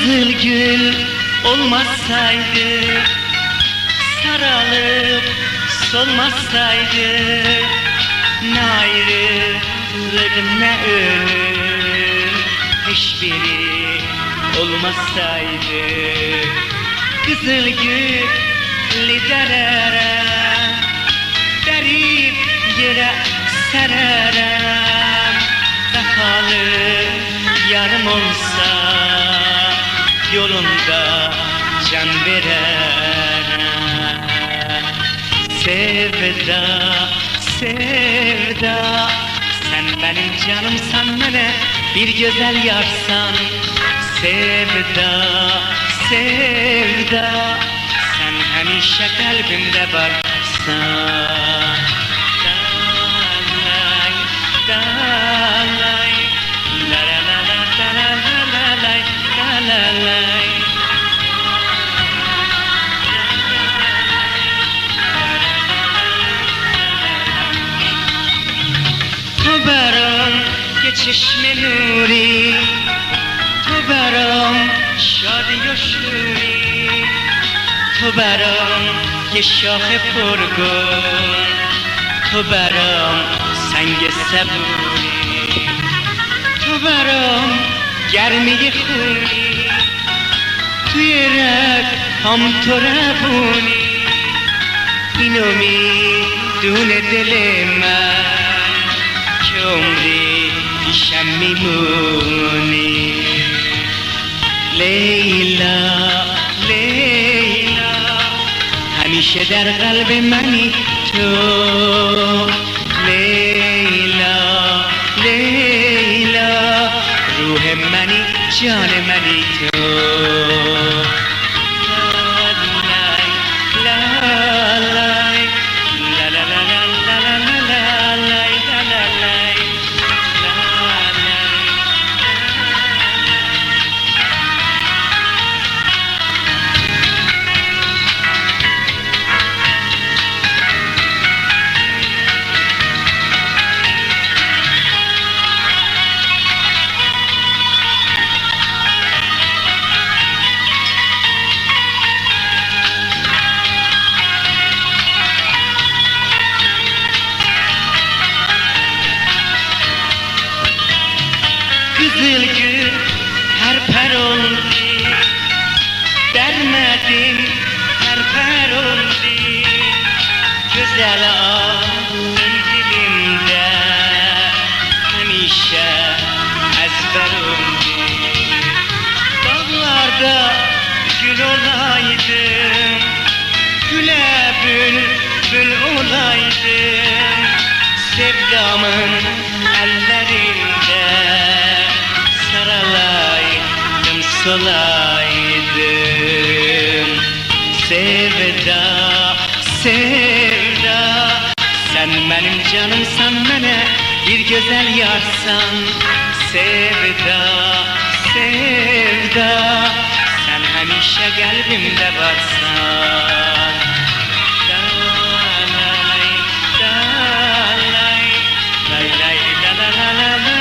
Kızıl gül olmasaydı, saralıp solmasaydı, ne ayrılık ne ölüm, hiçbiri olmasaydı. Kızıl gülü dererem, derip yere sererem, vefalı yarım olsa yolunda can vererem. Sevda, sevda, sen benim canımsan, mene bir güzel yarsan. Sevda, sevda, sen hemşe kalbimde varsan. Dalay, dalay, la la la la la la la la la la. تو برام که چشم نوری، تو برام شادی و شوری، تو برام که شاخ پرگل، تو برام سنگ صبوری، تو برام گرمی خونی، توی رگ هم تو ربونی. اینو میدونه دل من که عمری پیشم میمونی. لیلا، لیلا، همیشه در قلب منی تو. لیلا، لیلا، روح منی جان منی تو. Kızıl gül her per oldu, dermedim her per oldu. Güzel ağzın dilimde hemşe ezber oldu. Dağlarda gül olaydım, güle bülbül olaydım. Sevdamın ellerinde saralaydım, solaydım. Sevda, sevda, sen benim canımsan, mene bir güzel yarsan. Sevda, sevda, sen hemşe kalbimde varsan. Dalay, dalay, lay lay la la la la la.